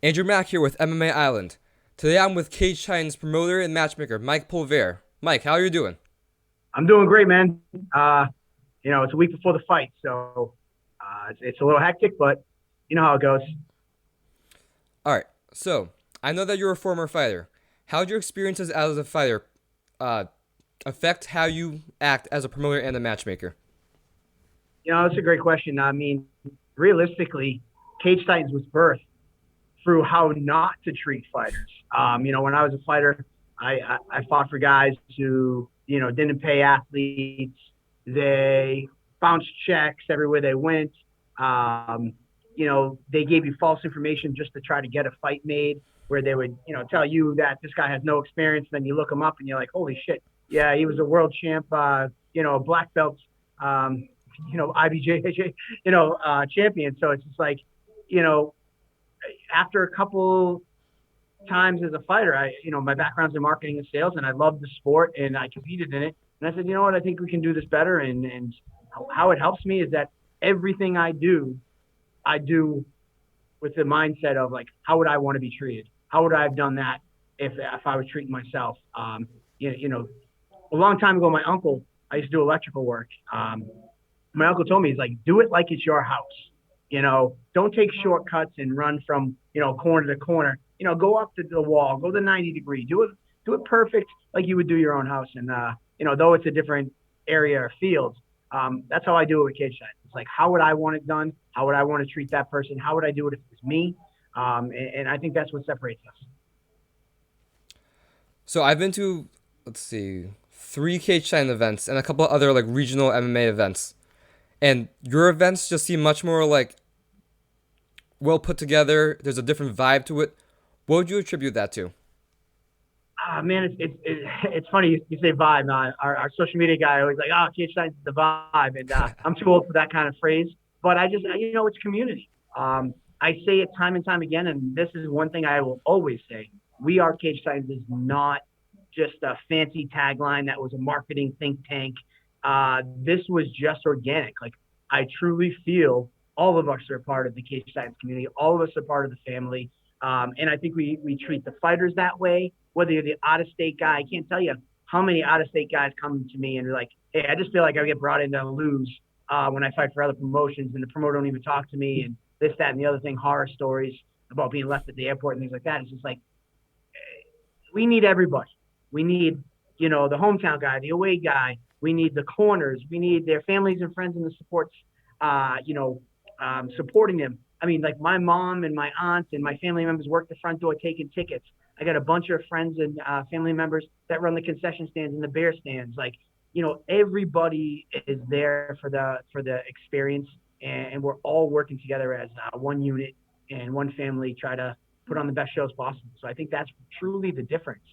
Andrew Mack here with MMA Island. Today I'm with Cage Titans promoter and matchmaker Mike Polvere. Mike, how are you doing? I'm doing great, man. It's a week before the fight, so it's a little hectic, but you know how it goes. Alright, so I know that you're a former fighter. How did your experiences as a fighter uh, affect how you act as a promoter and a matchmaker? That's a great question. I mean, realistically, Cage Titans was birthed through how not to treat fighters. When I was a fighter, I fought for guys who, didn't pay athletes. They bounced checks everywhere they went. They gave you false information just to try to get a fight made where they would, tell you that this guy has no experience. Then you look him up and you're like, holy shit. Yeah, he was a world champ, black belt, IBJJ, champion. So it's just like, you know, after a couple times as a fighter, my background's in marketing and sales, and I love the sport, and I competed in it. And I said, you know what, I think we can do this better. And how it helps me is that everything I do with the mindset of like, how would I want to be treated? How would I have done that if I was treating myself? A long time ago, my uncle, I used to do electrical work. My uncle told me, he's like, do it like it's your house. Don't take shortcuts and run from, corner to corner. Go up to the wall, go to 90 degree, do it perfect like you would do your own house. And, though it's a different area or field, that's how I do it with cage side. It's like, how would I want it done? How would I want to treat that person? How would I do it if it was me? And I think that's what separates us. So I've been to, let's see, 3 Cage Titan events and a couple of other like regional MMA events. And your events just seem much more like well put together. There's a different vibe to it. What would you attribute that to? Man, it's funny you say vibe. Our social media guy always like, oh, Cage Titan's the vibe, and I'm too old for that kind of phrase. But I just, it's community. I say it time and time again, and this is one thing I will always say: We Are Cage Titans is not just a fancy tagline that was a marketing think tank. This was just organic. Like, I truly feel all of us are part of the Cage Titans community. All of us are part of the family. And I think we treat the fighters that way, whether you're the out-of-state guy. I can't tell you how many out-of-state guys come to me and are like, hey, I just feel like I get brought in to lose when I fight for other promotions, and the promoter don't even talk to me, and this, that, and the other thing, horror stories about being left at the airport and things like that. It's just like, we need everybody. We need, the hometown guy, the away guy. We need the corners. We need their families and friends and the supports, supporting them. I mean, like, my mom and my aunt and my family members work the front door taking tickets. I got a bunch of friends and family members that run the concession stands and the beer stands. Like, everybody is there for the experience, and we're all working together as one unit and one family, try to put on the best shows possible. So I think that's truly the difference.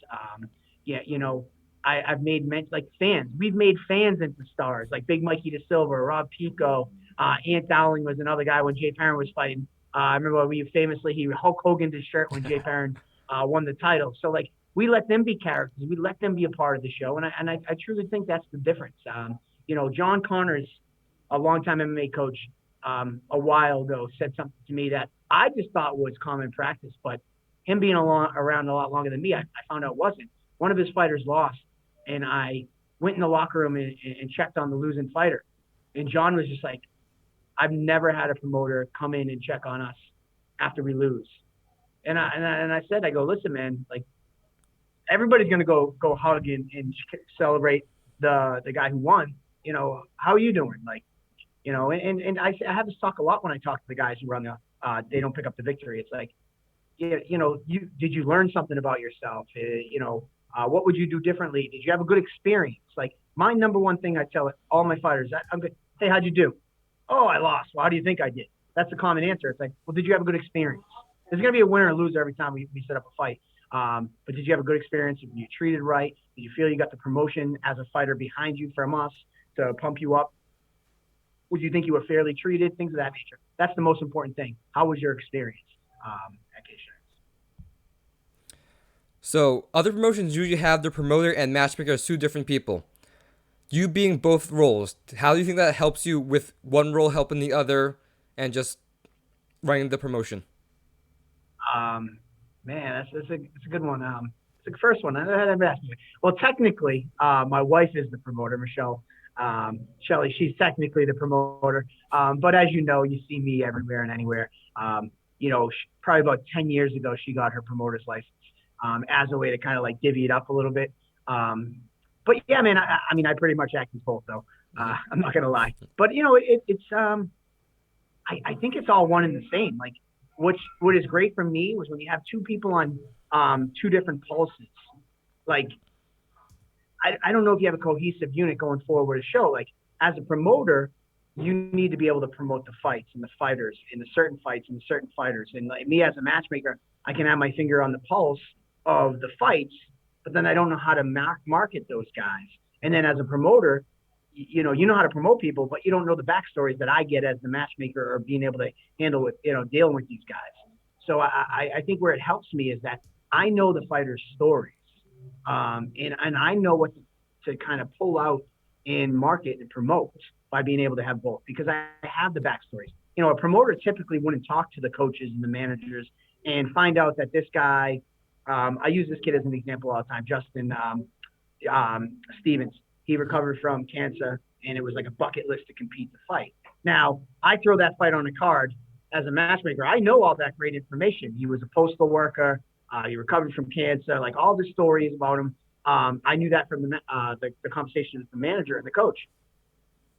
I've made like fans. We've made fans into stars, like Big Mikey De Silva, Rob Pico. Ant Dowling was another guy when Jay Perrin was fighting. I remember when he Hulk Hogan's his shirt when Jay Perrin won the title. So like, we let them be characters. We let them be a part of the show. And I truly think that's the difference. John Connors, a longtime MMA coach, a while ago said something to me that I just thought was common practice, but him being around a lot longer than me, I found out it wasn't. One of his fighters lost, and I went in the locker room and checked on the losing fighter. And John was just like, I've never had a promoter come in and check on us after we lose. And I said, I go, listen, man, like, everybody's gonna go hug and celebrate the guy who won. How are you doing? Like, and I have this talk a lot when I talk to the guys who run they don't pick up the victory. It's like, did you learn something about yourself? What would you do differently? Did you have a good experience? Like, my number one thing I tell all my fighters, I'm good. Hey, how'd you do? Oh, I lost. Well, how do you think I did? That's the common answer. It's like, well, did you have a good experience? There's going to be a winner and loser every time we set up a fight. But did you have a good experience? Were you treated right? Did you feel you got the promotion as a fighter behind you from us to pump you up? Would you think you were fairly treated? Things of that nature. That's the most important thing. How was your experience at Cage Titans? So other promotions usually have their promoter and matchmaker as two different people. You being both roles, how do you think that helps you with one role helping the other and just running the promotion? Man, that's a good one. It's the first one. I never asked me. Well, technically, my wife is the promoter, Michelle. Shelly, she's technically the promoter. But as you know, you see me everywhere and anywhere. Probably about 10 years ago, she got her promoter's license as a way to kind of like divvy it up a little bit. But yeah, man, I mean, I pretty much act as both, though. I'm not gonna lie. But I think it's all one and the same. Like, what is great for me was when you have two people on two different pulses. Like, I don't know if you have a cohesive unit going forward with a show. Like, as a promoter, you need to be able to promote the fights and the fighters and the certain fights and the certain fighters. And like me as a matchmaker, I can have my finger on the pulse of the fights, but then I don't know how to market those guys. And then as a promoter, you know how to promote people, but you don't know the backstories that I get as the matchmaker or being able to handle with, dealing with these guys. So I think where it helps me is that I know the fighters' stories, and I know what to kind of pull out and market and promote by being able to have both because I have the backstories. A promoter typically wouldn't talk to the coaches and the managers and find out that this guy. I use this kid as an example all the time, Justin Stevens. He recovered from cancer, and it was like a bucket list to compete to fight. Now, I throw that fight on a card as a matchmaker. I know all that great information. He was a postal worker. He recovered from cancer, like all the stories about him. I knew that from the conversation with the manager and the coach.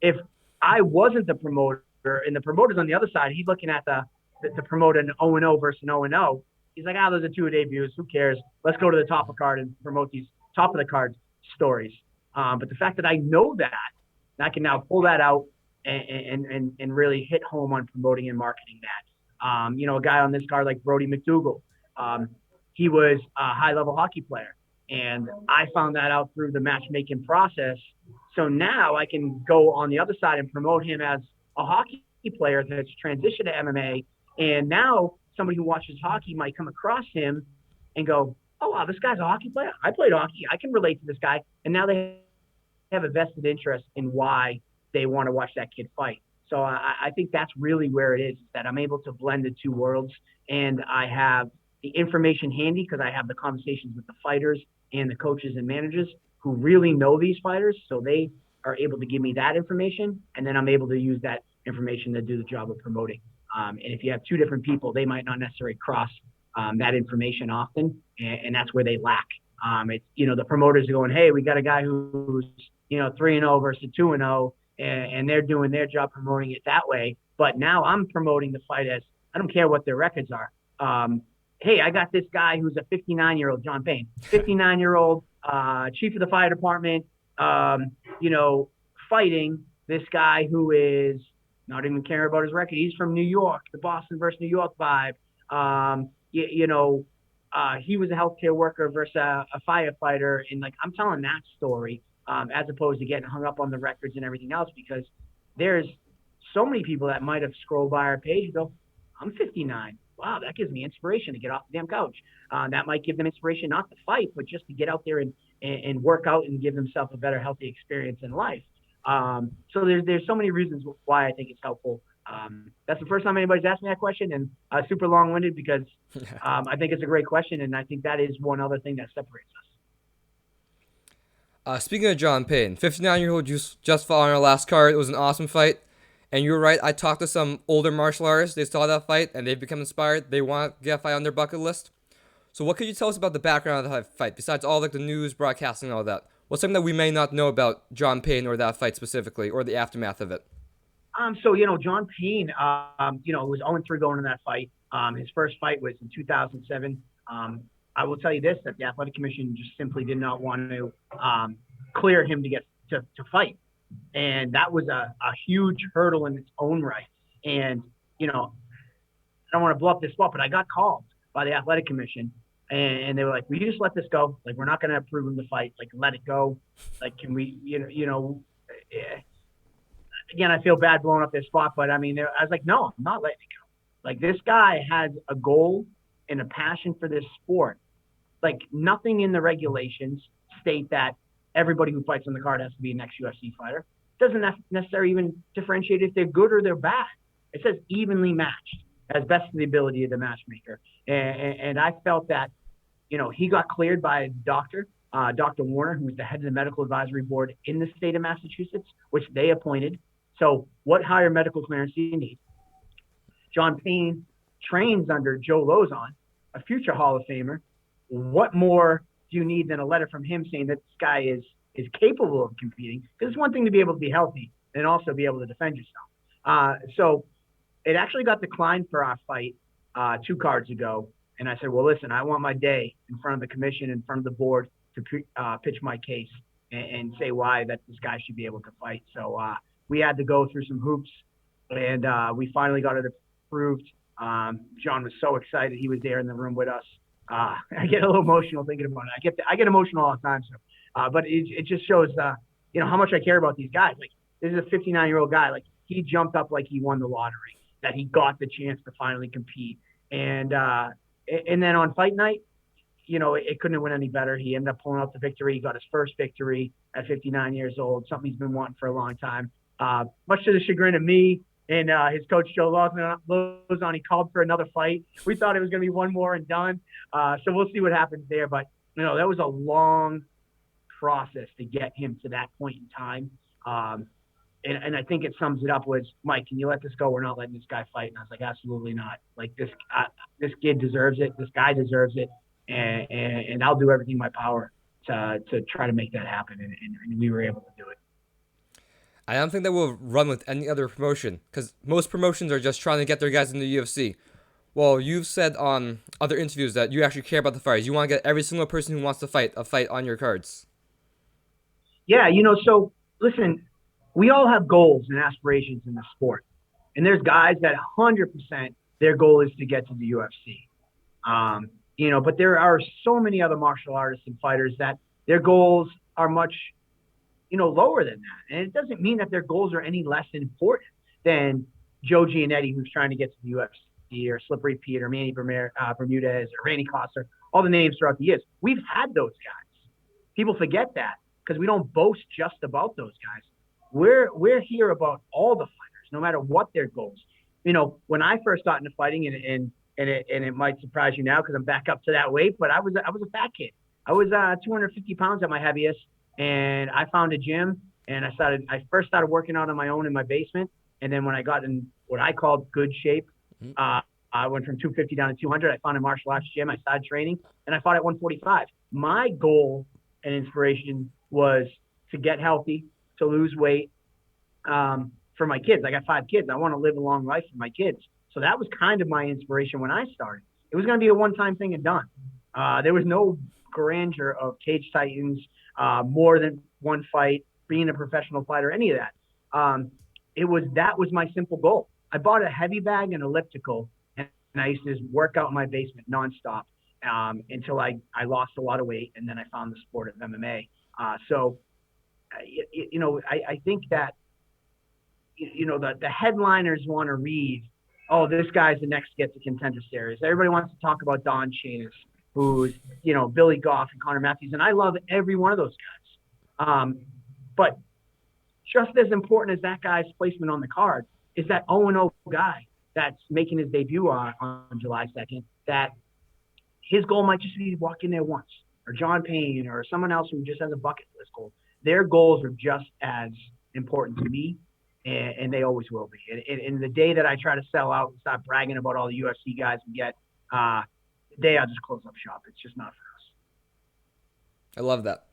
If I wasn't the promoter and the promoter's on the other side, he's looking at the promoter an 0-0 versus an 0-0. He's like, those are two debuts. Who cares? Let's go to the top of the card and promote these top of the card stories. But the fact that I know that, I can now pull that out and really hit home on promoting and marketing that. A guy on this card like Brody McDougal, he was a high-level hockey player, and I found that out through the matchmaking process. So now I can go on the other side and promote him as a hockey player that's transitioned to MMA, and now somebody who watches hockey might come across him and go, oh, wow, this guy's a hockey player. I played hockey. I can relate to this guy. And now they have a vested interest in why they want to watch that kid fight. So I think that's really where it is that I'm able to blend the two worlds, and I have the information handy because I have the conversations with the fighters and the coaches and managers who really know these fighters. So they are able to give me that information, and then I'm able to use that information to do the job of promoting. And if you have two different people, they might not necessarily cross that information often, and that's where they lack. It's the promoters are going, hey, we got a guy who's 3-0 versus 2-0, and they're doing their job promoting it that way. But now I'm promoting the fight as I don't care what their records are. Hey, I got this guy who's a 59-year-old John Payne, 59-year-old chief of the fire department, fighting this guy who is not even caring about his record. He's from New York, the Boston versus New York vibe. He was a healthcare worker versus a firefighter. And like, I'm telling that story, as opposed to getting hung up on the records and everything else, because there's so many people that might have scrolled by our page and go, I'm 59. Wow, that gives me inspiration to get off the damn couch. That might give them inspiration not to fight, but just to get out there and work out and give themselves a better, healthy experience in life. So there's so many reasons why I think it's helpful. That's the first time anybody's asked me that question, and super long-winded because I think it's a great question, and I think that is one other thing that separates us. Speaking of John Payne, 59-year-old just fought on our last card. It was an awesome fight. And you're right, I talked to some older martial artists. They saw that fight, and they've become inspired. They want to get a fight on their bucket list. So what could you tell us about the background of that fight, besides all like the news, broadcasting, and all that? What's something that we may not know about John Payne or that fight specifically, or the aftermath of it? So John Payne, was 0-3 going in that fight. His first fight was in 2007. I will tell you this, that the Athletic Commission just simply did not want to clear him to get to fight. And that was a huge hurdle in its own right. And, I don't want to blow up this spot, but I got called by the Athletic Commission, and they were like, will you just let this go? Like, we're not going to approve him to fight. Like, let it go. Like, can we, again, I feel bad blowing up this spot, but I mean, I was like, no, I'm not letting it go. Like, this guy has a goal and a passion for this sport. Like, nothing in the regulations state that everybody who fights on the card has to be an ex-UFC fighter. It doesn't necessarily even differentiate if they're good or they're bad. It says evenly matched. as best of the ability of the matchmaker. And I felt that, he got cleared by a doctor, Dr. Warner, who was the head of the medical advisory board in the state of Massachusetts, which they appointed. So what higher medical clearance do you need? John Payne trains under Joe Lozon, a future Hall of Famer. What more do you need than a letter from him saying that this guy is capable of competing? Because it's one thing to be able to be healthy and also be able to defend yourself. So it actually got declined for our fight 2 cards ago. And I said, well, listen, I want my day in front of the commission, in front of the board to pitch my case and say why that this guy should be able to fight. So we had to go through some hoops, and we finally got it approved. John was so excited. He was there in the room with us. I get a little emotional thinking about it. I get emotional all the time. So, but it just shows, how much I care about these guys. Like, this is a 59-year-old guy. Like, he jumped up like he won the lottery, that he got the chance to finally compete. And then on fight night, it couldn't have went any better. He ended up pulling out the victory. He got his first victory at 59 years old, something he's been wanting for a long time. Much to the chagrin of me and his coach, Joe Lozon, he called for another fight. We thought it was going to be one more and done. So we'll see what happens there. But, that was a long process to get him to that point in time. And I think it sums it up was, Mike, can you let this go? We're not letting this guy fight. And I was like, absolutely not. Like, this kid deserves it. This guy deserves it. And I'll do everything in my power to try to make that happen. And we were able to do it. I don't think that will run with any other promotion, because most promotions are just trying to get their guys in the UFC. Well, you've said on other interviews that you actually care about the fighters. You want to get every single person who wants to fight a fight on your cards. Yeah, so listen, we all have goals and aspirations in the sport. And there's guys that 100% their goal is to get to the UFC. But there are so many other martial artists and fighters that their goals are much, lower than that. And it doesn't mean that their goals are any less important than Joe Giannetti, who's trying to get to the UFC, or Slippery Pete, or Manny Bermudez, or Randy Coster, all the names throughout the years. We've had those guys. People forget that because we don't boast just about those guys. We're here about all the fighters, no matter what their goals. When I first got into fighting, and it might surprise you now because I'm back up to that weight, but I was a fat kid. I was 250 pounds at my heaviest, and I found a gym, and I first started working out on my own in my basement, and then when I got in what I called good shape, I went from 250 down to 200. I found a martial arts gym. I started training, and I fought at 145. My goal and inspiration was to get healthy, to lose weight, for my kids. I got 5 kids. I want to live a long life for my kids. So that was kind of my inspiration when I started. It was going to be a one-time thing and done. There was no grandeur of Cage Titans, more than one fight, being a professional fighter, any of that. That was my simple goal. I bought a heavy bag and elliptical, and I used to just work out in my basement nonstop until I lost a lot of weight, and then I found the sport of MMA. I think that the headliners want to read, oh, this guy's the next to get to Contender Series. Everybody wants to talk about Don Chanis, who's, Billy Goff and Connor Matthews. And I love every one of those guys. But just as important as that guy's placement on the card is that 0-0 guy that's making his debut on July 2nd, that his goal might just be to walk in there once, or John Payne, or someone else who just has a bucket list goal. Their goals are just as important to me, and they always will be. And the day that I try to sell out and start bragging about all the UFC guys we get, the day I'll just close up shop. It's just not for us. I love that.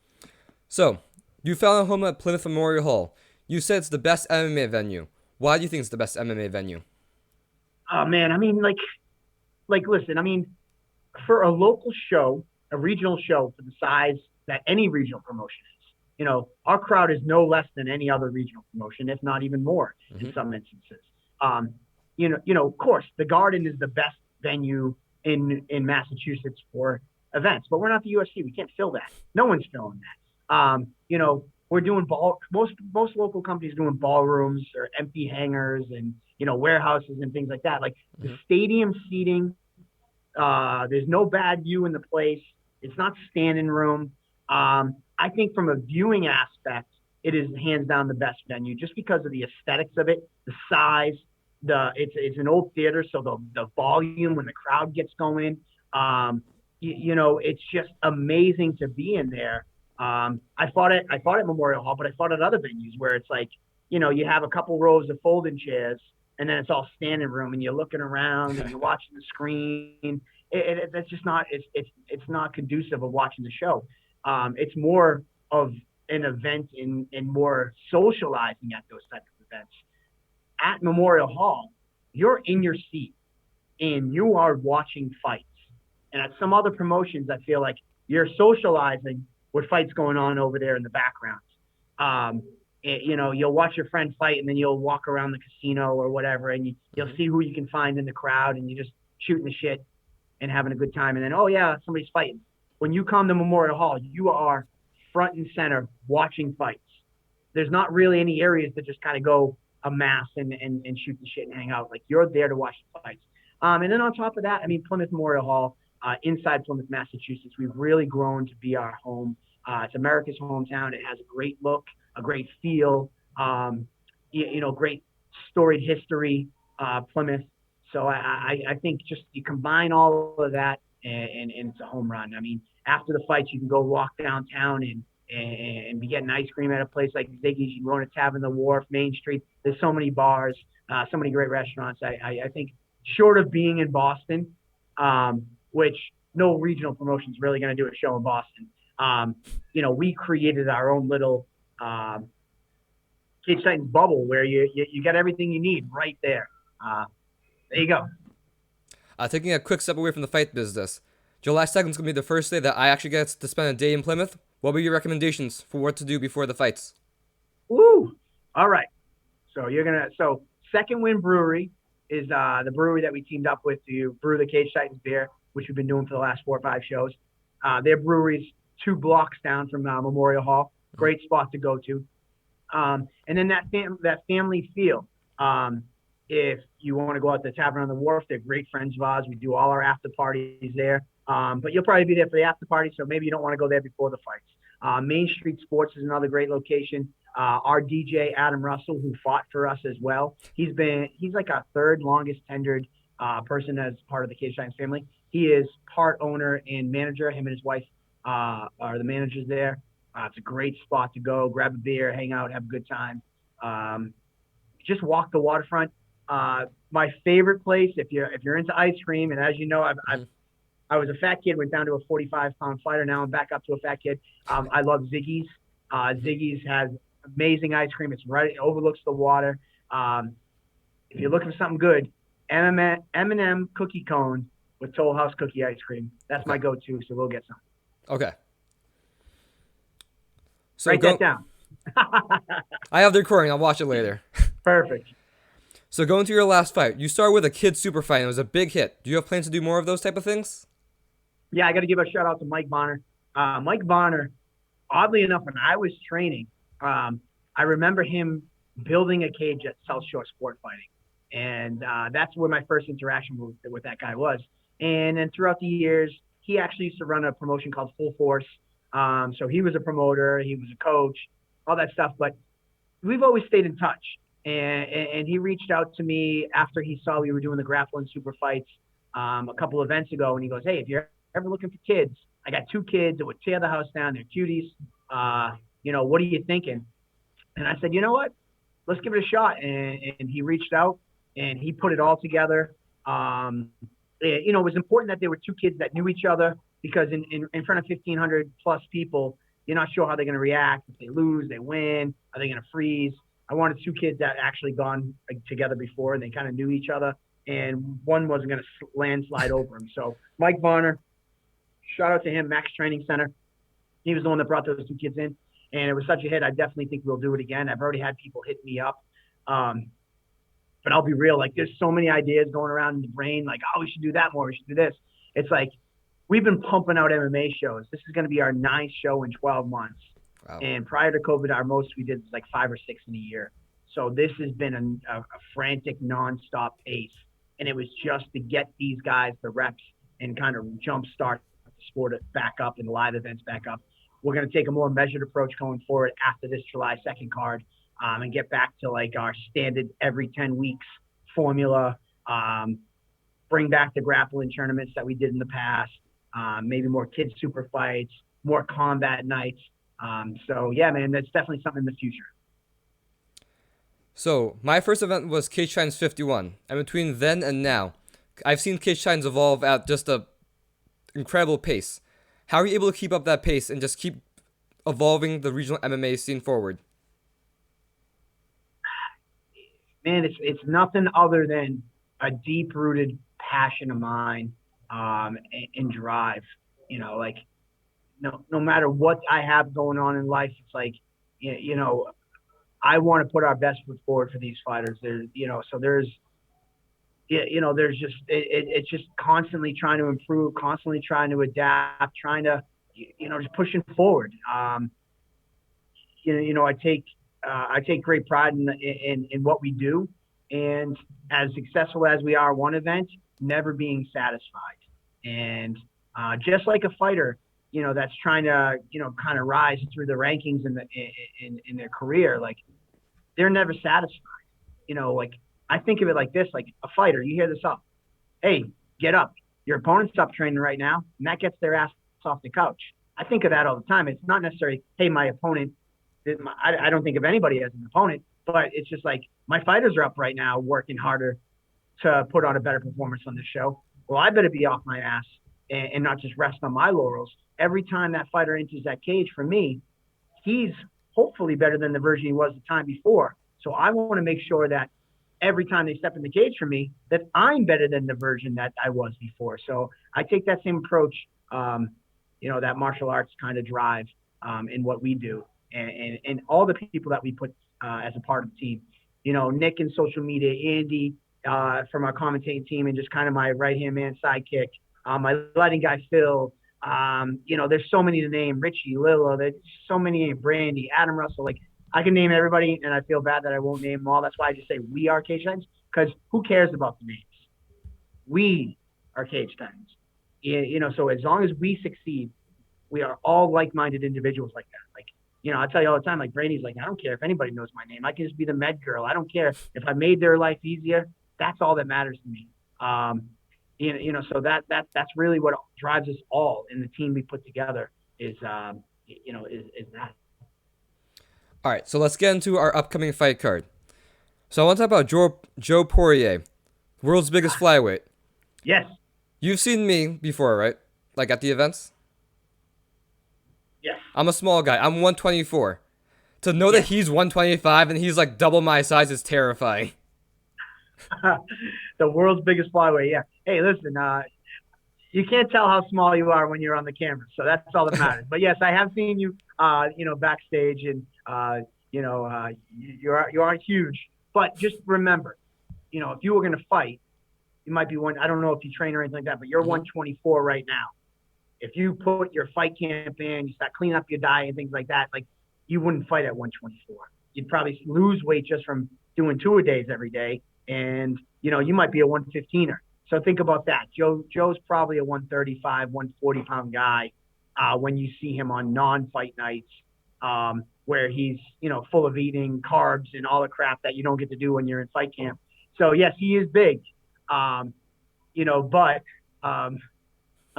So, you found a home at Plymouth Memorial Hall. You said it's the best MMA venue. Why do you think it's the best MMA venue? Oh, man. I mean, listen, I mean, for a local show, a regional show for the size that any regional promotion is, our crowd is no less than any other regional promotion, if not even more in some instances. Of course, the Garden is the best venue in Massachusetts for events, but we're not the UFC. We can't fill that. No one's filling that. We're doing most local companies doing ballrooms or empty hangars and, warehouses and things like that. Like the stadium seating, there's no bad view in the place. It's not standing room. I think from a viewing aspect, it is hands down the best venue just because of the aesthetics of it, the size, it's an old theater, so the volume when the crowd gets going, it's just amazing to be in there. I fought at Memorial Hall, but I fought at other venues where it's like, you have a couple rows of folding chairs, and then it's all standing room, and you're looking around and you're watching the screen. That's just not it's not conducive of watching the show. It's more of an event and more socializing at those types of events. At Memorial Hall, you're in your seat and you are watching fights. And at some other promotions, I feel like you're socializing with fights going on over there in the background. You'll watch your friend fight and then you'll walk around the casino or whatever, and you'll see who you can find in the crowd, and you're just shooting the shit and having a good time. And then, oh yeah, somebody's fighting. When you come to Memorial Hall, you are front and center watching fights. There's not really any areas to just kind of go amass and shoot the shit and hang out. Like, you're there to watch the fights. And then on top of that, I mean, Plymouth Memorial Hall, inside Plymouth, Massachusetts, we've really grown to be our home. It's America's hometown. It has a great look, a great feel, great storied history, Plymouth. So I think just you combine all of that, and it's a home run. I mean, after the fights, you can go walk downtown and be getting ice cream at a place like Ziggy's. You can go to Tavern the Wharf, Main Street. There's so many bars, so many great restaurants. I think, short of being in Boston, which no regional promotion is really going to do a show in Boston. We created our own little Cage Titans bubble where you get everything you need right there. There you go. Taking a quick step away from the fight business, July 2nd is going to be the first day that I actually get to spend a day in Plymouth. What were your recommendations for what to do before the fights? Woo! All right. So Second Wind Brewery is the brewery that we teamed up with to brew the Cage Titans beer, which we've been doing for the last 4 or 5 shows. Their brewery's 2 blocks down from Memorial Hall. Great spot to go to. And then that family feel. If you want to go out to the Tavern on the Wharf, they're great friends of ours. We do all our after parties there. But you'll probably be there for the after party, so maybe you don't want to go there before the fights. Main Street Sports is another great location. Our DJ, Adam Russell, who fought for us as well, he's like our 3rd longest tenured person as part of the Cage Titans family. He is part owner and manager. Him and his wife are the managers there. It's a great spot to go, grab a beer, hang out, have a good time. Just walk the waterfront. My favorite place, if you're into ice cream, and as you know, I was a fat kid, went down to a 45-pound fighter. Now I'm back up to a fat kid. I love Ziggy's. Ziggy's has amazing ice cream. It overlooks the water. If you're looking for something good, M&M cookie cone with Toll House cookie ice cream. That's my go-to, so we'll get some. Okay. So Write that down. I have the recording. I'll watch it later. Perfect. So going to your last fight, you started with a kid super fight, and it was a big hit. Do you have plans to do more of those type of things? Yeah, I got to give a shout out to Mike Bonner. Mike Bonner, oddly enough, when I was training, I remember him building a cage at South Shore Sport Fighting. And that's where my first interaction with that guy was. And then throughout the years, he actually used to run a promotion called Full Force. So he was a promoter, he was a coach, all that stuff. But we've always stayed in touch. And he reached out to me after he saw we were doing the grappling super fights a couple events ago. And he goes, hey, if you're ever looking for kids, I got 2 kids that would tear the house down. They're cuties. What are you thinking? And I said, you know what? Let's give it a shot. And he reached out and he put it all together. It was important that there were 2 kids that knew each other, because in front of 1,500 plus people, you're not sure how they're going to react. If they lose, they win. Are they going to freeze? I wanted 2 kids that actually gone together before, and they kind of knew each other, and one wasn't going to landslide over him. So Mike Varner, shout out to him, Max Training Center. He was the one that brought those 2 kids in, and it was such a hit. I definitely think we'll do it again. I've already had people hit me up. But I'll be real, like, there's so many ideas going around in the brain, like, oh, we should do that more, we should do this. It's like, we've been pumping out MMA shows. This is going to be our 9th show in 12 months. Wow. And prior to COVID, our most we did was like 5 or 6 in a year. So this has been a frantic, nonstop pace. And it was just to get these guys the reps and kind of jumpstart the sport back up and live events back up. We're going to take a more measured approach going forward after this July 2nd card, and get back to like our standard every 10 weeks formula, bring back the grappling tournaments that we did in the past, maybe more kids super fights, more combat nights. So yeah, man, that's definitely something in the future. So my first event was Cage Titans 51, and between then and now, I've seen Cage Titans evolve at just a incredible pace. How are you able to keep up that pace and just keep evolving the regional MMA scene forward? Man, it's nothing other than a deep rooted passion of mine, and drive. Like no matter what I have going on in life, it's like you know I want to put our best foot forward for these fighters. So there's just it's just constantly trying to improve, constantly trying to adapt, trying to just pushing forward. I take great pride in what we do, and as successful as we are one event, never being satisfied. And just like a fighter, that's trying to kind of rise through the rankings in their career, like they're never satisfied. Like I think of it like this: like a fighter, you hear this up, hey, get up. Your opponent's up training right now, and that gets their ass off the couch. I think of that all the time. It's not necessarily, hey, my opponent. I don't think of anybody as an opponent, but it's just like my fighters are up right now working harder to put on a better performance on the show. Well, I better be off my ass and not just rest on my laurels. Every time that fighter enters that cage, for me, he's hopefully better than the version he was the time before. So I want to make sure that every time they step in the cage for me, that I'm better than the version that I was before. So I take that same approach, that martial arts kind of drive in what we do. And all the people that we put as a part of the team, Nick in social media, Andy from our commentating team, and just kind of my right-hand man sidekick, my lighting guy, Phil, there's so many to name, Richie, Lilla, there's so many, Brandy, Adam Russell, like I can name everybody, and I feel bad that I won't name them all. That's why I just say we are Cage Titans, because who cares about the names? We are Cage Titans. So as long as we succeed, we are all like-minded individuals like that. Like, I tell you all the time, like Brady's like, I don't care if anybody knows my name. I can just be the med girl. I don't care if I made their life easier. That's all that matters to me. So that's really what drives us all in the team we put together is that. All right, so let's get into our upcoming fight card. So I want to talk about Joe Poirier, world's biggest flyweight. Yes. You've seen me before, right? Like at the events? Yes. I'm a small guy. I'm 124. To know that he's 125 and he's like double my size is terrifying. The world's biggest flyweight, yeah. Hey, listen, you can't tell how small you are when you're on the camera, so that's all that matters. But yes, I have seen you, backstage, and you aren't huge. But just remember, if you were going to fight, you might be one. I don't know if you train or anything like that, but you're 124 right now. If you put your fight camp in, you start cleaning up your diet and things like that, like you wouldn't fight at 124. You'd probably lose weight just from doing two-a-days every day, and you might be a 115er. So think about that. Joe's probably a 135, 140 pound guy when you see him on non-fight nights, where he's full of eating carbs and all the crap that you don't get to do when you're in fight camp. So yes, he is big, but.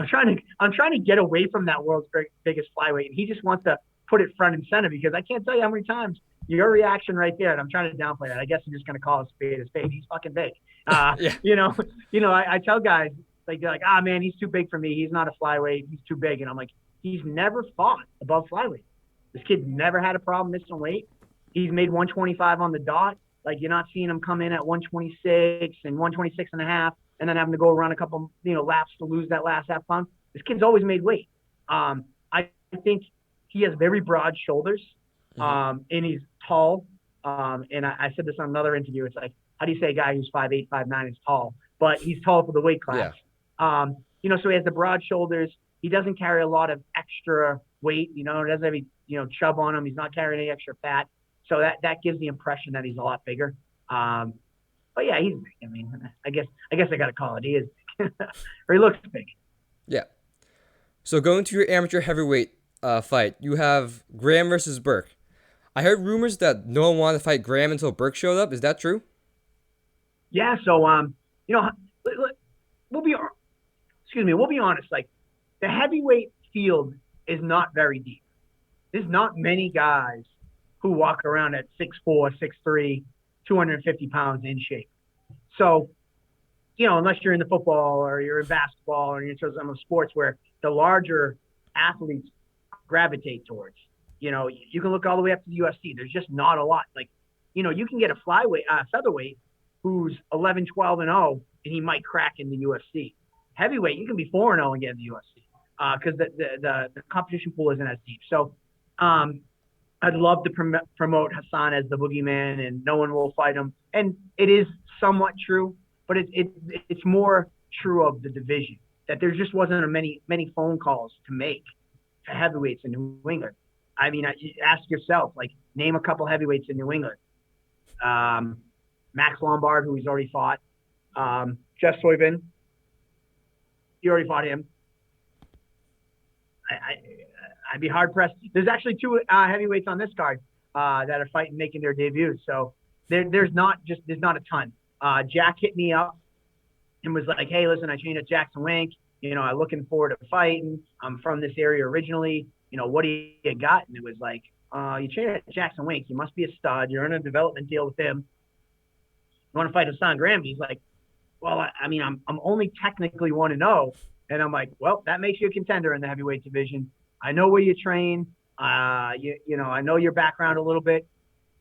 I'm trying to get away from that world's biggest flyweight, and he just wants to put it front and center because I can't tell you how many times your reaction right there, and I'm trying to downplay that. I guess I'm just gonna call it a spade. He's fucking big. Yeah. I tell guys like they're like, man, he's too big for me. He's not a flyweight. He's too big, and I'm like, he's never fought above flyweight. This kid never had a problem missing weight. He's made 125 on the dot. Like you're not seeing him come in at 126 and 126 and a half. And then having to go around a couple, laps to lose that last half pound. This kid's always made weight. I think he has very broad shoulders, and he's tall. And I said this on another interview. It's like, how do you say a guy who's 5'8", 5'9" is tall? But he's tall for the weight class. Yeah. So he has the broad shoulders. He doesn't carry a lot of extra weight. He doesn't have any, chub on him. He's not carrying any extra fat. So that gives the impression that he's a lot bigger. But yeah, he's big. I mean, I guess I got to call it. He is big. Or he looks big. Yeah. So going to your amateur heavyweight fight, you have Graham versus Burke. I heard rumors that no one wanted to fight Graham until Burke showed up. Is that true? Yeah. So, you know, we'll be, excuse me, we'll be honest. Like the heavyweight field is not very deep. There's not many guys who walk around at 6'4", 6'3", 250 pounds in shape. So, unless you're in the football or you're in basketball or you're in some of sports where the larger athletes gravitate towards. You can look all the way up to the UFC. There's just not a lot. Like, you can get a featherweight who's 11, 12, and 0, and he might crack in the UFC. Heavyweight, you can be 4 and 0 and get in the UFC because the competition pool isn't as deep. So, I'd love to promote Hassan as the boogeyman, and no one will fight him. And it is somewhat true, but it's more true of the division that there just wasn't many phone calls to make to heavyweights in New England. I mean, ask yourself, like, name a couple heavyweights in New England. Max Lombard, who he's already fought. Jeff Soyvin, you already fought him. I'd be hard pressed. There's actually 2 heavyweights on this card that are fighting, making their debuts. So there's not a ton. Jack hit me up and was like, "Hey, listen, I trained at Jackson Wink. I'm looking forward to fighting. I'm from this area originally. What do you got?" And it was like, "You trained at Jackson Wink. You must be a stud. You're in a development deal with him. You want to fight Hassan Graham?" He's like, "Well, I mean, I'm only technically 1-0." And I'm like, "Well, that makes you a contender in the heavyweight division. I know where you train. I know your background a little bit.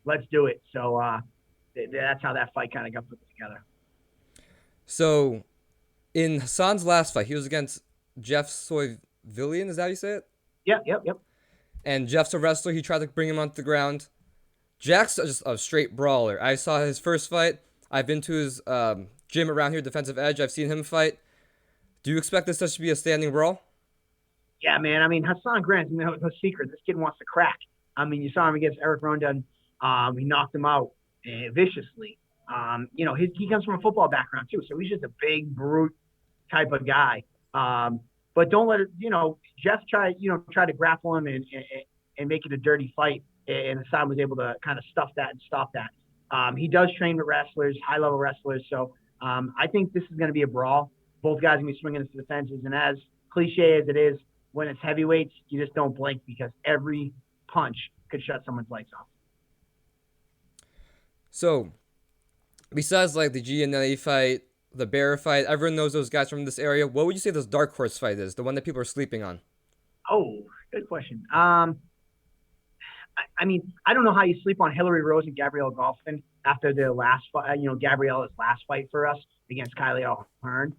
Let's do it." So that's how that fight kind of got put together. So, in Hassan's last fight, he was against Jeff Soyvillian. Is that how you say it? Yep. And Jeff's a wrestler. He tried to bring him onto the ground. Jack's just a straight brawler. I saw his first fight. I've been to his gym around here, Defensive Edge. I've seen him fight. Do you expect this to be a standing brawl? Yeah, man. I mean, Hassan Grant's no secret. This kid wants to crack. I mean, you saw him against Eric Rondon. He knocked him out viciously. He comes from a football background too, so he's just a big brute type of guy. But don't let it. Jeff tried to grapple him and make it a dirty fight, and Hassan was able to kind of stuff that and stop that. He does train with wrestlers, high level wrestlers, so I think this is going to be a brawl. Both guys are going to be swinging into the fences, and as cliche as it is, when it's heavyweights, you just don't blink because every punch could shut someone's lights off. So, besides like the GNA fight, the Bear fight, everyone knows those guys from this area. What would you say this dark horse fight is? The one that people are sleeping on? Oh, good question. I mean, I don't know how you sleep on Hillary Rose and Gabrielle Golfin after their last fight, Gabriella's last fight for us against Kylie O'Hearn.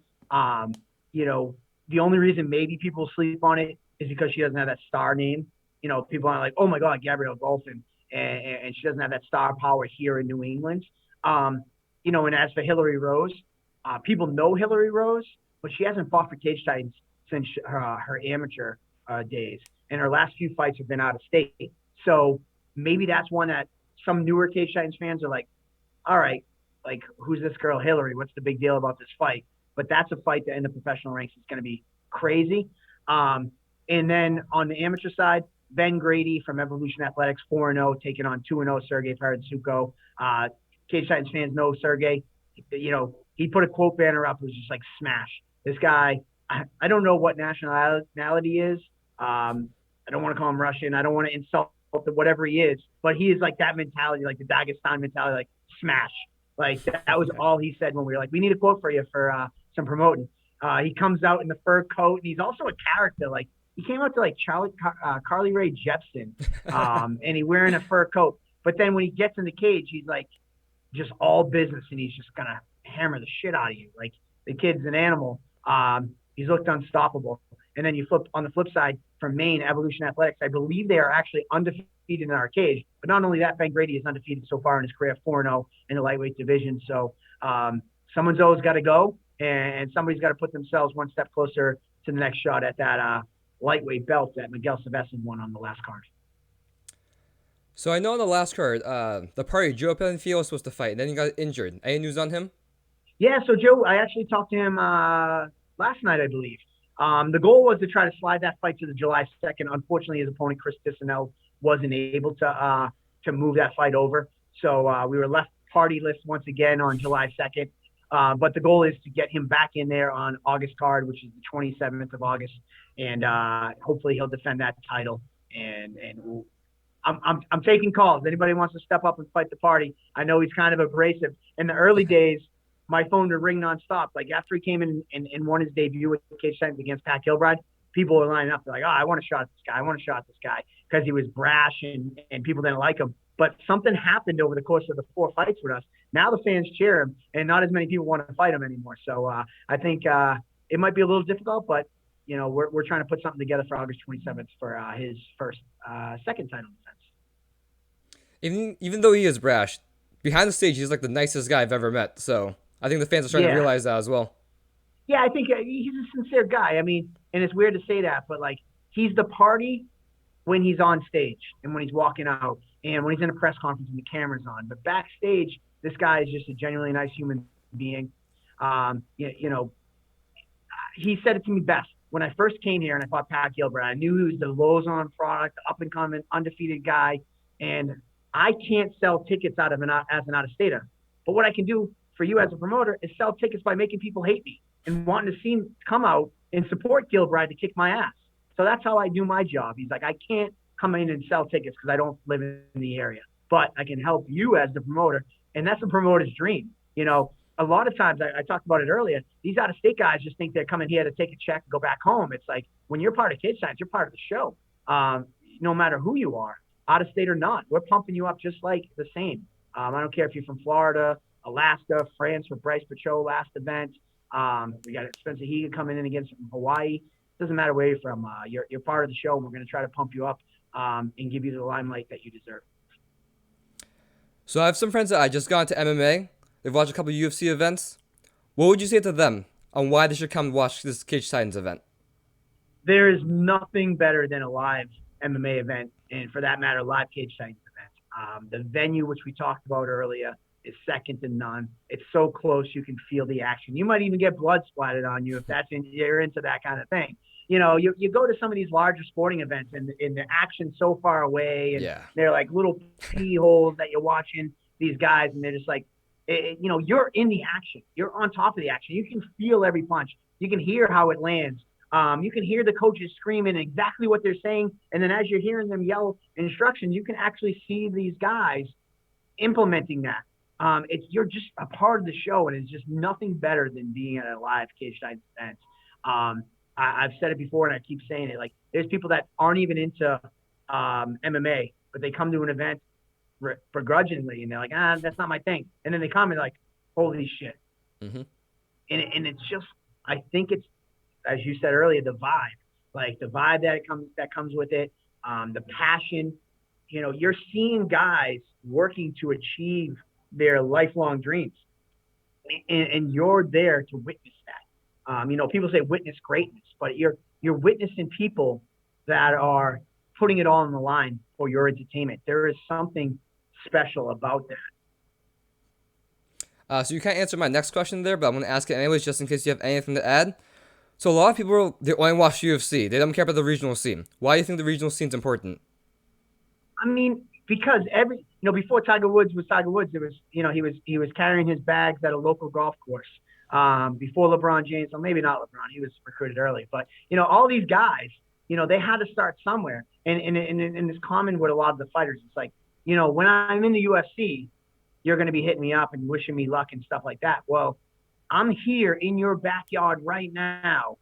The only reason maybe people sleep on it is because she doesn't have that star name. People are like, "Oh my God, Gabrielle Golfin," and she doesn't have that star power here in New England. And as for Hillary Rose, people know Hillary Rose, but she hasn't fought for Cage Titans since her amateur days, and her last few fights have been out of state. So maybe that's one that some newer Cage Titans fans are like, "All right, like, who's this girl Hillary? What's the big deal about this fight?" But that's a fight that in the professional ranks is going to be crazy. And then on the amateur side, Ben Grady from Evolution Athletics, 4-0, taking on 2-0 Sergey Paradsuko. Cage Titans fans know Sergey. He put a quote banner up. It was just like, smash. This guy, I don't know what nationality he is. I don't want to call him Russian. I don't want to insult whatever he is. But he is like that mentality, like the Dagestan mentality, like smash. Like that was all he said when we were like, "We need a quote for you for some promoting." He comes out in the fur coat, and he's also a character. Like he came out to like Carly Rae Jepsen, and he wearing a fur coat. But then when he gets in the cage, he's like just all business, and he's just gonna hammer the shit out of you. Like the kid's an animal. He's looked unstoppable. And then you flip on the flip side from Maine, Evolution Athletics. I believe they are actually undefeated in our cage. But not only that, Ben Grady is undefeated so far in his career, 4-0 in the lightweight division. So someone's always got to go, and somebody's got to put themselves one step closer to the next shot at that lightweight belt that Miguel Silvestre won on the last card. So I know on the last card, the party Joe Penafiel was supposed to fight, and then he got injured. Any news on him? Yeah, so Joe, I actually talked to him last night, I believe. The goal was to try to slide that fight to the July 2nd. Unfortunately, his opponent, Chris Tissanel, wasn't able to move that fight over. So we were left partyless once again on July 2nd. But the goal is to get him back in there on August card, which is the 27th of August, and hopefully he'll defend that title. And I'm taking calls. Anybody wants to step up and fight the party? I know he's kind of abrasive. In the early days, my phone would ring nonstop. Like after he came in and won his debut with Cage Titans against Pat Kilbride, people were lining up. They're like, oh, I want a shot at this guy. I want a shot at this guy because he was brash and people didn't like him. But something happened over the course of the 4 fights with us. Now the fans cheer him, and not as many people want to fight him anymore. So I think it might be a little difficult, but we're trying to put something together for August 27th for his second title defense. Even though he is brash, behind the stage he's like the nicest guy I've ever met. So I think the fans are starting to realize that as well. Yeah, I think he's a sincere guy. I mean, and it's weird to say that, but like he's the party when he's on stage and when he's walking out and when he's in a press conference and the camera's on. But backstage, this guy is just a genuinely nice human being. He said it to me best. When I first came here and I fought Pat Gilbert, I knew he was the Lozon product, the up-and-coming, undefeated guy. And I can't sell tickets as an out-of-stater. But what I can do for you as a promoter is sell tickets by making people hate me and wanting to see him come out and support Gilbride to kick my ass. So that's how I do my job. He's like, I can't come in and sell tickets because I don't live in the area, but I can help you as the promoter. And that's the promoter's dream. A lot of times I talked about it earlier. These out-of-state guys just think they're coming here to take a check and go back home. It's like when you're part of Cage Titans, you're part of the show. No matter who you are, out-of-state or not, we're pumping you up just like the same. I don't care if you're from Florida, Alaska, France with Bryce Pachot last event. We got Spencer Hegan coming in against from Hawaii. Doesn't matter where you're from. You're part of the show, and we're going to try to pump you up and give you the limelight that you deserve. So I have some friends that I just got into MMA. They've watched a couple of UFC events. What would you say to them on why they should come watch this Cage Titans event? There is nothing better than a live MMA event, and for that matter, live Cage Titans event. The venue, which we talked about earlier, is second to none. It's so close you can feel the action. You might even get blood splattered on you if you're into that kind of thing. You go to some of these larger sporting events and the action's so far away, and they're like little pee holes that you're watching these guys, and they're just like, you're in the action. You're on top of the action. You can feel every punch. You can hear how it lands. You can hear the coaches screaming exactly what they're saying. And then as you're hearing them yell instructions, you can actually see these guys implementing that. You're just a part of the show, and it's just nothing better than being at a live Cage Titans event. I've said it before, and I keep saying it. Like, there's people that aren't even into MMA, but they come to an event begrudgingly, and they're like, that's not my thing. And then they come and like, holy shit. Mm-hmm. And it's just, I think it's, as you said earlier, the vibe, like the vibe that comes with it, the passion. You're seeing guys working to achieve their lifelong dreams, and you're there to witness that. People say witness greatness, but you're witnessing people that are putting it all on the line for your entertainment. There is something special about that. So you can't answer my next question there, but I'm going to ask it anyways, just in case you have anything to add. So a lot of people, they only watch UFC. They don't care about the regional scene. Why do you think the regional scene's important? I mean, because before Tiger Woods was Tiger Woods, it was, he was carrying his bags at a local golf course. Before LeBron James, or maybe not LeBron, he was recruited early, but all these guys, they had to start somewhere. And it's common with a lot of the fighters. It's like, when I'm in the UFC, you're going to be hitting me up and wishing me luck and stuff like that. Well, I'm here in your backyard right now,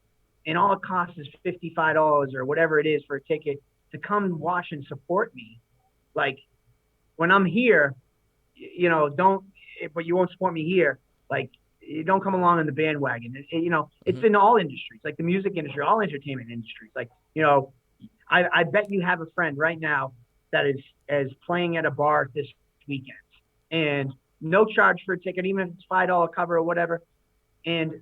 and all it costs is $55 or whatever it is for a ticket to come watch and support me. Like, when I'm here, but you won't support me here. Like, you don't come along on the bandwagon. It's in all industries, like the music industry, all entertainment industries. Like, I bet you have a friend right now that is playing at a bar this weekend, and no charge for a ticket, even if it's $5 cover or whatever. And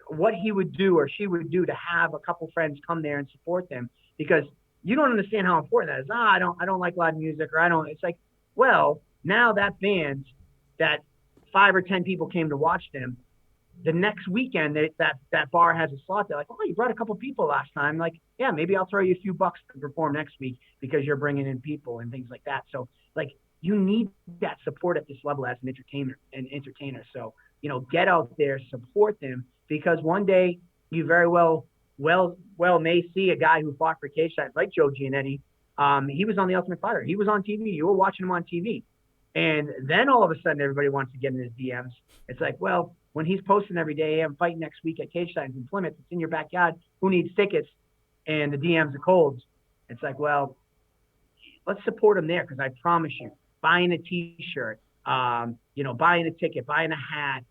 what he would do or she would do to have a couple friends come there and support them, because you don't understand how important that is. I don't like live music, or I don't. It's like, well, now that band, that 5 or 10 people came to watch them, the next weekend that bar has a slot. They're like, oh, you brought a couple people last time. Like, yeah, maybe I'll throw you a few bucks to perform next week because you're bringing in people and things like that. So, like, you need that support at this level as an entertainer. So, get out there, support them, because one day you very well may see a guy who fought for cage titans like Joe Giannetti. He was on The Ultimate Fighter. He was on TV. You were watching him on TV. And then all of a sudden everybody wants to get in his DMs. It's like, well, when he's posting every day, hey, I'm fighting next week at Cage Titans in Plymouth, it's in your backyard. Who needs tickets? And the DMs are cold. It's like, well, let's support him there, because I promise you, buying a T-shirt, buying a ticket, buying a hat,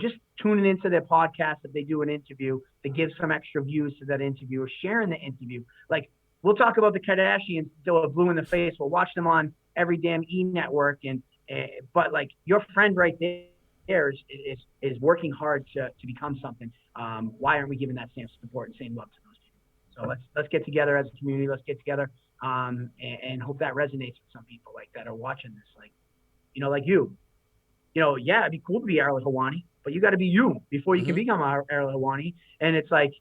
just tuning into their podcast if they do an interview to give some extra views to that interview, or sharing the interview. Like, we'll talk about the Kardashians until we're blue in the face. We'll watch them on every damn E-network, but like, your friend right there is working hard to become something. Why aren't we giving that same support and same love to those people? So let's get together as a community. Let's get together and hope that resonates with some people like that are watching this. Like, like you. Yeah, it'd be cool to be Ariel Helwani, but you got to be you before you can become Ariel Helwani. And it's like,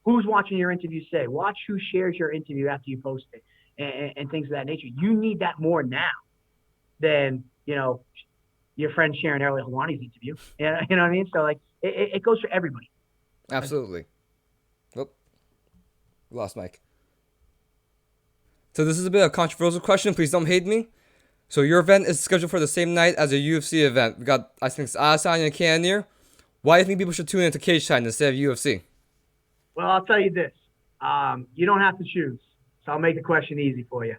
who's watching your interview today? Watch who shares your interview after you post it, and things of that nature. You need that more now than, your friend sharing Ariel Helwani's interview. You know what I mean? So, like, it goes for everybody. Absolutely. Oh, lost Mike. So this is a bit of a controversial question. Please don't hate me. So your event is scheduled for the same night as a UFC event. We got, I think, Adesanya and Cannonier. Why do you think people should tune into Cage Titans instead of UFC? Well, I'll tell you this. You don't have to choose. So I'll make the question easy for you.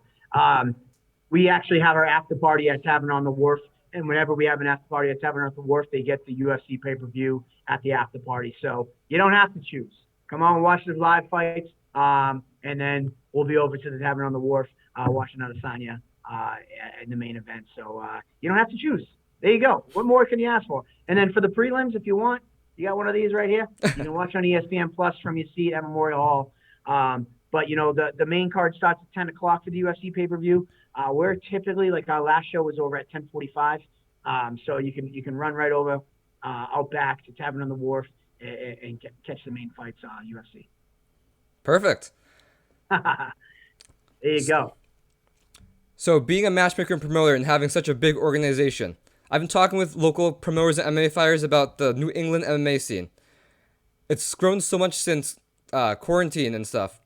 We actually have our after party at Tavern on the Wharf. And whenever we have an after party at Tavern on the Wharf, they get the UFC pay-per-view at the after party. So you don't have to choose. Come on, watch the live fights. And then we'll be over to the Tavern on the Wharf watching Adesanya in the main event. So you don't have to choose. There you go. What more can you ask for? And then for the prelims, if you want, you got one of these right here. You can watch on ESPN Plus from your seat at Memorial Hall. But, the main card starts at 10 o'clock for the UFC pay-per-view. We're typically, like, our last show was over at 10:45. So you can run right over out back to Tavern on the Wharf and catch the main fights UFC. Perfect. There you go. So being a matchmaker and promoter and having such a big organization, I've been talking with local promoters and MMA fighters about the New England MMA scene. It's grown so much since quarantine and stuff.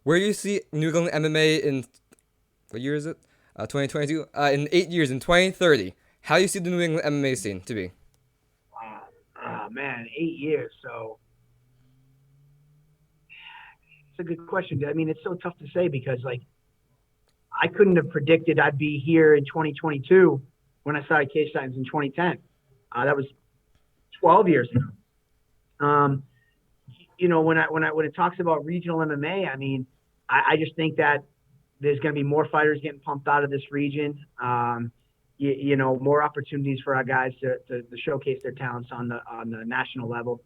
Where do you see New England MMA in, what year is it? 2022? In 8 years, in 2030. How do you see the New England MMA scene to be? Wow. Man, 8 years. So it's a good question. I mean, it's so tough to say because, like, I couldn't have predicted I'd be here in 2022 when I started Cage Titans in 2010. That was 12 years ago. When it talks about regional MMA, I mean, I just think that there's going to be more fighters getting pumped out of this region. More opportunities for our guys to showcase their talents on the national level.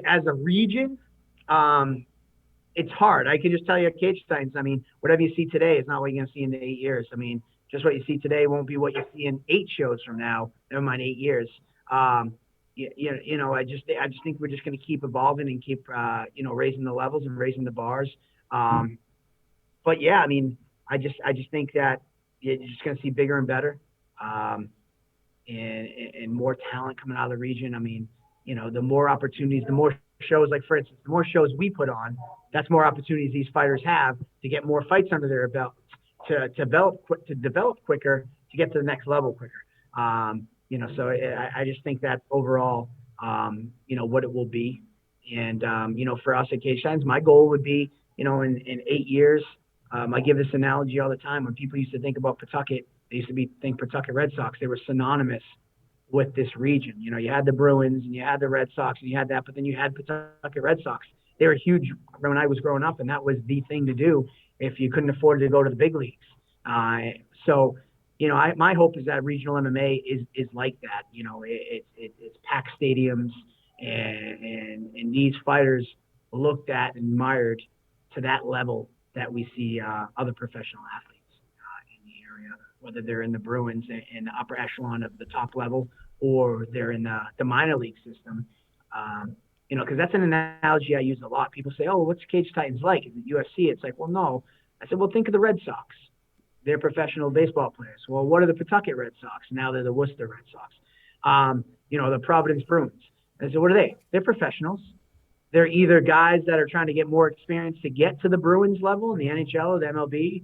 As a region, it's hard. I can just tell you at Cage Titans, I mean, whatever you see today is not what you're going to see in 8 years. I mean, just what you see today won't be what you see in 8 shows from now, never mind 8 years. I just think we're just going to keep evolving and keep, raising the levels and raising the bars. But yeah, I mean, I just think that you're just going to see bigger and better, and more talent coming out of the region. I mean, the more opportunities, the more shows, like, for instance, the more shows we put on, that's more opportunities these fighters have to get more fights under their belt, to develop quicker, to get to the next level quicker. So I just think that overall, what it will be. And, for us at Cage Titans, my goal would be, in 8 years, I give this analogy all the time. When people used to think about Pawtucket, they used to think Pawtucket Red Sox. They were synonymous with this region. You had the Bruins and you had the Red Sox and you had that, but then you had Pawtucket Red Sox. They were huge when I was growing up, and that was the thing to do if you couldn't afford to go to the big leagues. My hope is that regional MMA is like that. It's packed stadiums, and these fighters looked at and admired to that level that we see other professional athletes in the area, whether they're in the Bruins in the upper echelon of the top level, or they're in the minor league system. Because that's an analogy I use a lot. People say, "Oh, what's Cage Titans like? Is it UFC?" It's like, well, no. I said, well, think of the Red Sox. They're professional baseball players. Well, what are the Pawtucket Red Sox? Now they're the Worcester Red Sox. The Providence Bruins. I said, what are they? They're professionals. They're either guys that are trying to get more experience to get to the Bruins level in the NHL or the MLB,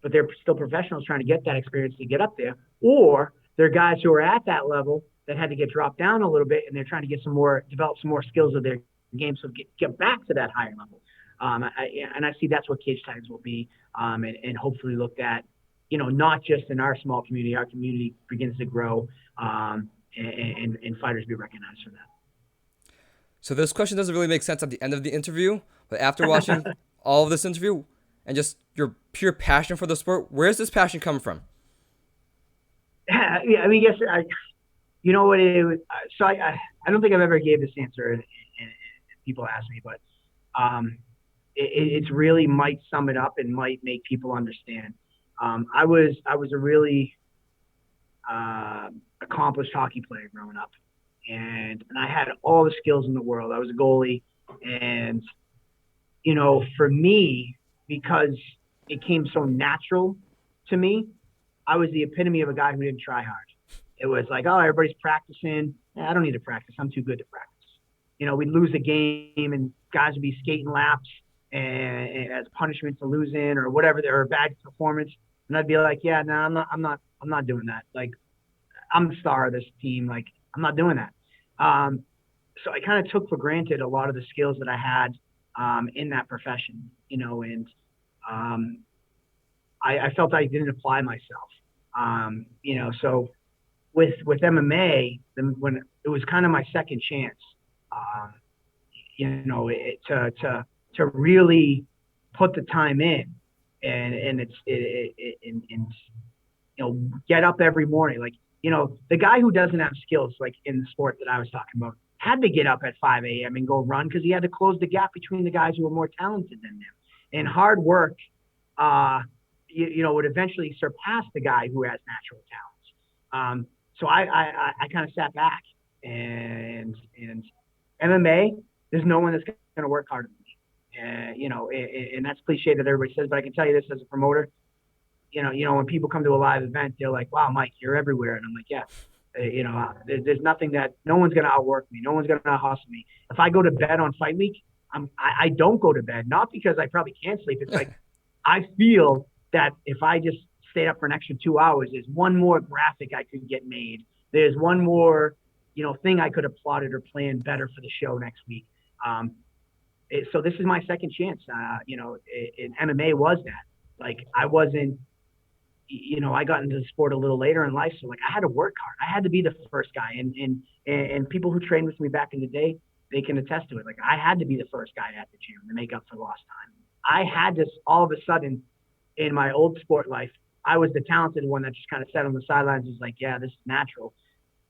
but they're still professionals trying to get that experience to get up there, or they're guys who are at that level that had to get dropped down a little bit, and they're trying to develop some more skills of their game, so get back to that higher level. I see that's what Cage Titans will be, and hopefully looked at, not just in our small community. Our community begins to grow, and fighters be recognized for that. So this question doesn't really make sense at the end of the interview, but after watching all of this interview and just your pure passion for the sport, where does this passion come from? Yeah, I mean, yes, you know what it was. So I don't think I've ever gave this answer, and people ask me, but it's really might sum it up and might make people understand. I was a really accomplished hockey player growing up, and I had all the skills in the world. I was a goalie, and for me, because it came so natural to me, I was the epitome of a guy who didn't try hard. It was like, oh, everybody's practicing. I don't need to practice. I'm too good to practice. We'd lose a game and guys would be skating laps and as punishment for losing or whatever, or a bad performance. And I'd be like, yeah, no, I'm not doing that. Like, I'm the star of this team. Like, I'm not doing that. So I kind of took for granted a lot of the skills that I had in that profession, and I felt I didn't apply myself. So with MMA, when it was kind of my second chance, to really put the time in and get up every morning. Like, the guy who doesn't have skills, like in the sport that I was talking about, had to get up at 5 a.m. and go run because he had to close the gap between the guys who were more talented than him. And hard work, would eventually surpass the guy who has natural talents. So I kind of sat back and MMA, there's no one that's going to work harder than me. And that's cliche that everybody says, but I can tell you this as a promoter, when people come to a live event, they're like, wow, Mike, you're everywhere. And I'm like, yeah, there's nothing that no one's going to outwork me. No one's going to out-hustle me. If I go to bed on fight week, I don't go to bed, not because I probably can't sleep. It's like, I feel that if I just stayed up for an extra 2 hours, there's one more graphic I could get made. There's one more, thing I could have plotted or planned better for the show next week. So this is my second chance. In MMA was that. Like, I wasn't, I got into the sport a little later in life. So like, I had to work hard. I had to be the first guy. And people who trained with me back in the day, they can attest to it. Like, I had to be the first guy at the gym to make up for lost time. I had to, all of a sudden, in my old sport life, I was the talented one that just kind of sat on the sidelines and was like, yeah, this is natural.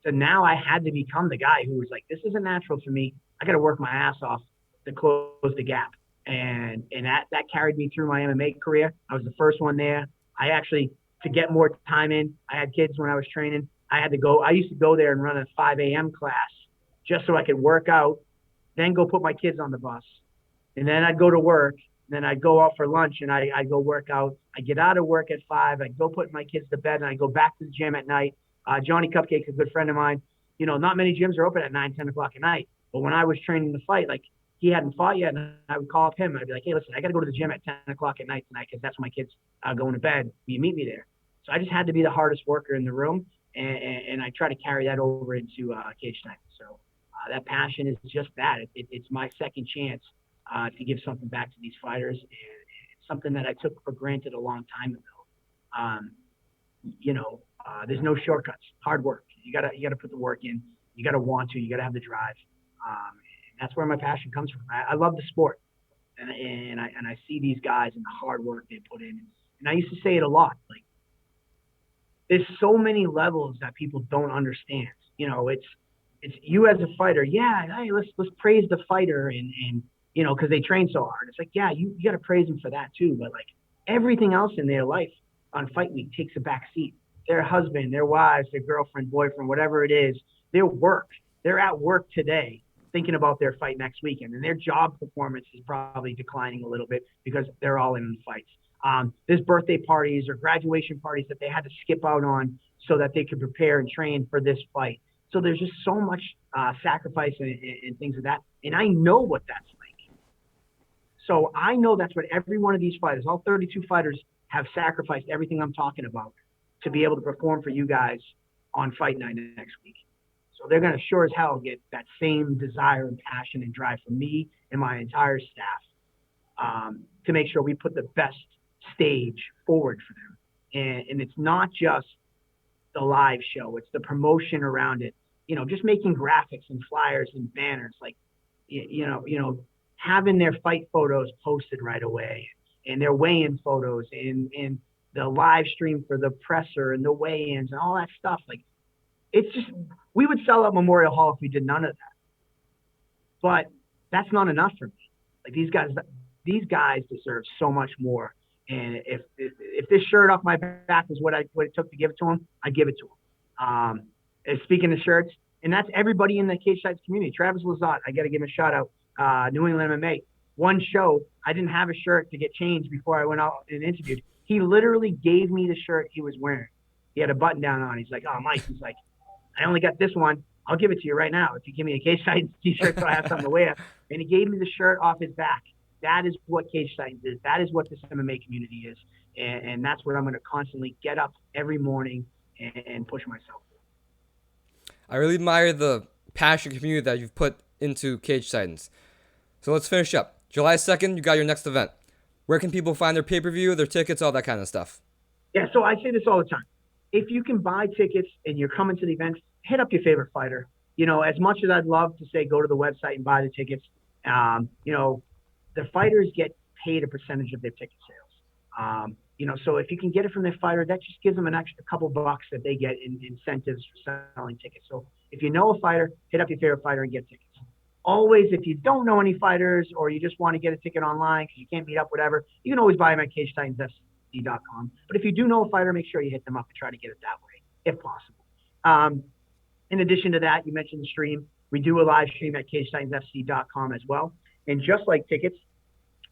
So now I had to become the guy who was like, this isn't natural for me. I got to work my ass off to close the gap. And that carried me through my MMA career. I was the first one there. I actually, to get more time in, I had kids when I was training. I used to go there and run a 5 a.m. class just so I could work out, then go put my kids on the bus. And then I'd go to work. Then I'd go out for lunch and I'd go work out. I get out of work at 5. I'd go put my kids to bed and I'd go back to the gym at night. Johnny Cupcake's a good friend of mine. Not many gyms are open at 9, 10 o'clock at night. But when I was training to fight, like, he hadn't fought yet, and I would call up him. I'd be like, hey, listen, I got to go to the gym at 10 o'clock at night tonight because that's when my kids are going to bed. Will you meet me there? So I just had to be the hardest worker in the room, and I try to carry that over into Cage Titans. So that passion is just that. It's my second chance to give something back to these fighters, and it's something that I took for granted a long time ago. There's no shortcuts. Hard work. You gotta put the work in. You gotta want to. You gotta have the drive. And that's where my passion comes from. I love the sport, and I see these guys and the hard work they put in. And I used to say it a lot. Like, there's so many levels that people don't understand. It's you as a fighter. Yeah, hey, let's praise the fighter and because they train so hard. It's like, yeah, you got to praise them for that too. But like, everything else in their life on fight week takes a back seat. Their husband, their wives, their girlfriend, boyfriend, whatever it is, their work. They're at work today. thinking about their fight next weekend, and their job performance is probably declining a little bit because they're all in the fights. There's birthday parties or graduation parties that they had to skip out on so that they could prepare and train for this fight. So there's just so much sacrifice and things of that. And I know what that's like. So I know that's what every one of these fighters, all 32 fighters, have sacrificed everything I'm talking about to be able to perform for you guys on fight night next week. So they're going to sure as hell get that same desire and passion and drive from me and my entire staff to make sure we put the best stage forward for them. And it's not just the live show, it's the promotion around it. Just making graphics and flyers and banners, like, having their fight photos posted right away and their weigh-in photos and the live stream for the presser and the weigh-ins and all that stuff. Like, it's just, we would sell out Memorial Hall if we did none of that. But that's not enough for me. Like, these guys deserve so much more. And if this shirt off my back is what it took to give it to them, I give it to them. And speaking of shirts, and that's everybody in the Cage Titans community. Travis Lazat, I got to give him a shout out. New England MMA. One show, I didn't have a shirt to get changed before I went out and interviewed. He literally gave me the shirt he was wearing. He had a button down on. He's like, "Oh, Mike," he's like, "I only got this one. I'll give it to you right now if you give me a Cage Titans t-shirt so I have something to wear." And he gave me the shirt off his back. That is what Cage Titans is. That is what this MMA community is. And that's where I'm going to constantly get up every morning and push myself. I really admire the passion community that you've put into Cage Titans. So let's finish up. July 2nd, you got your next event. Where can people find their pay-per-view, their tickets, all that kind of stuff? Yeah, so I say this all the time. If you can buy tickets and you're coming to the event, hit up your favorite fighter. As much as I'd love to say go to the website and buy the tickets, the fighters get paid a percentage of their ticket sales. So if you can get it from their fighter, that just gives them an extra couple bucks that they get in incentives for selling tickets. So if you know a fighter, hit up your favorite fighter and get tickets. Always, if you don't know any fighters or you just want to get a ticket online because you can't meet up, whatever, you can always buy them at CageTitansFC.com. But if you do know a fighter, make sure you hit them up and try to get it that way, if possible. In addition to that, you mentioned the stream. We do a live stream at CageTitansFC.com as well. And just like tickets,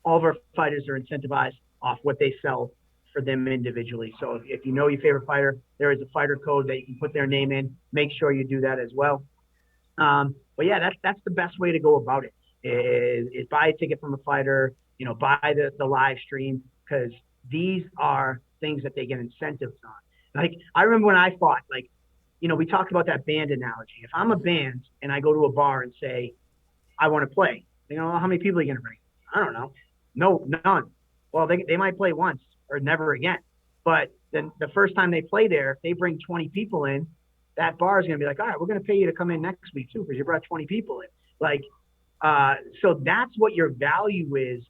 all of our fighters are incentivized off what they sell for them individually. So if you know your favorite fighter, there is a fighter code that you can put their name in. Make sure you do that as well. But yeah, that's the best way to go about it is buy a ticket from a fighter, buy the live stream, because these are things that they get incentives on. Like, I remember when I fought, we talked about that band analogy. If I'm a band and I go to a bar and say, I want to play, how many people are you going to bring? I don't know. No, none. Well, they might play once or never again. But then the first time they play there, if they bring 20 people in, that bar is going to be like, all right, we're going to pay you to come in next week too because you brought 20 people in. So that's what your value is.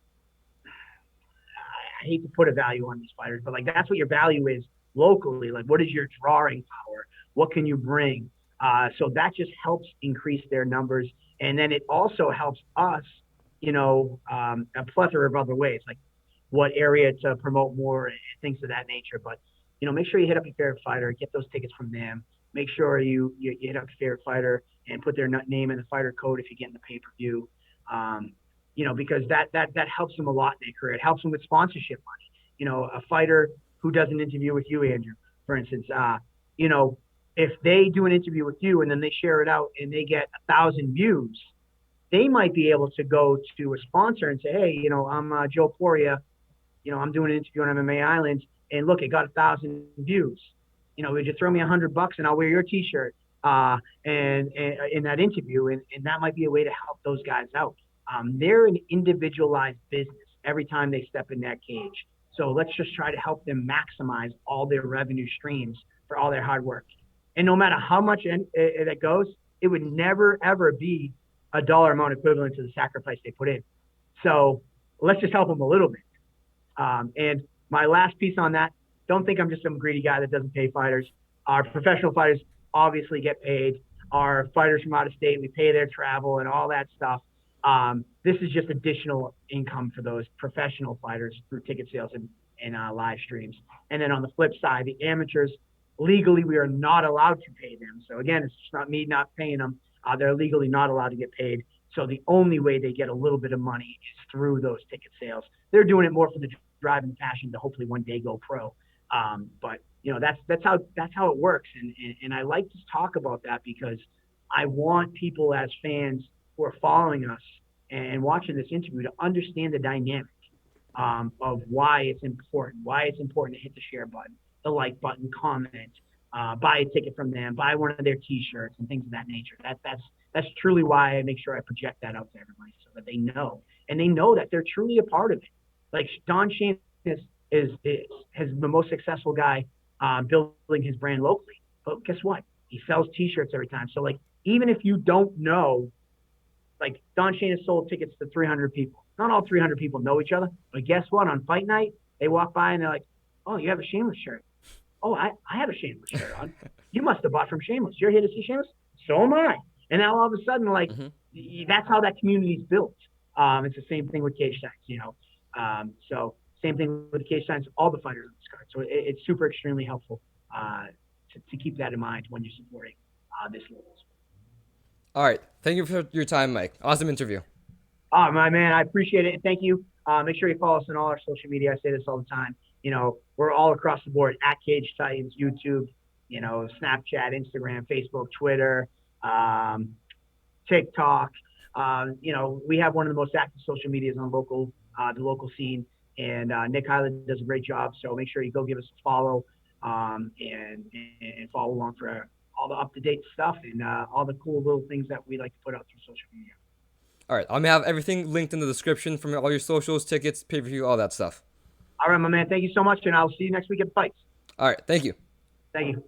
I hate to put a value on these fighters, but that's what your value is locally. Like, what is your drawing power? What can you bring? So that just helps increase their numbers. And then it also helps us, a plethora of other ways, like what area to promote more and things of that nature. But, make sure you hit up your favorite fighter, get those tickets from them. Make sure you hit up your favorite fighter and put their name in the fighter code if you get in the pay-per-view, because that helps them a lot in their career. It helps them with sponsorship money. A fighter who does an interview with you, Andrew, for instance, if they do an interview with you and then they share it out and they get 1,000 views, they might be able to go to a sponsor and say, hey, I'm Joe Poirier, I'm doing an interview on MMA Island, and look, it got 1,000 views. Would you throw me $100 and I'll wear your T-shirt and in that interview, and that might be a way to help those guys out. They're an individualized business every time they step in that cage. So let's just try to help them maximize all their revenue streams for all their hard work. And no matter how much it goes, it would never, ever be a dollar amount equivalent to the sacrifice they put in. So let's just help them a little bit. And my last piece on that, don't think I'm just some greedy guy that doesn't pay fighters. Our professional fighters obviously get paid. Our fighters from out of state, we pay their travel and all that stuff. This is just additional income for those professional fighters through ticket sales and live streams. And then on the flip side, the amateurs, legally, we are not allowed to pay them. So again, it's just not me not paying them. They're legally not allowed to get paid. So the only way they get a little bit of money is through those ticket sales. They're doing it more for the drive and passion to hopefully one day go pro. But that's how it works. And I like to talk about that because I want people as fans who are following us and watching this interview to understand the dynamic of why it's important to hit the share button, the like button, comment, buy a ticket from them, buy one of their T-shirts and things of that nature. That's truly why I make sure I project that out to everybody so that they know, and they know that they're truly a part of it. Like Don Shane is the most successful guy building his brand locally. But guess what? He sells T-shirts every time. So like, even if you don't know, like Don Shane has sold tickets to 300 people. Not all 300 people know each other, but guess what? On fight night, they walk by and they're like, "Oh, you have a Shameless shirt. Oh, I have a Shameless shirt on. You must have bought from Shameless. You're here to see Shameless? So am I." And now all of a sudden, like, that's how that community is built. It's the same thing with Cage Titans, So same thing with the Cage Titans, all the fighters on this card. So it's super extremely helpful to keep that in mind when you're supporting this level. All right. Thank you for your time, Mike. Awesome interview. Oh, my man, I appreciate it. And thank you. Make sure you follow us on all our social media. I say this all the time. We're all across the board at Cage Titans, YouTube, Snapchat, Instagram, Facebook, Twitter, TikTok. We have one of the most active social medias on the local scene. And Nick Highland does a great job. So make sure you go give us a follow and follow along for all the up-to-date stuff and all the cool little things that we like to put out through social media. All right. I'm going to have everything linked in the description from all your socials, tickets, pay-per-view, all that stuff. All right, my man. Thank you so much, and I'll see you next week at Fights. All right. Thank you. Thank you.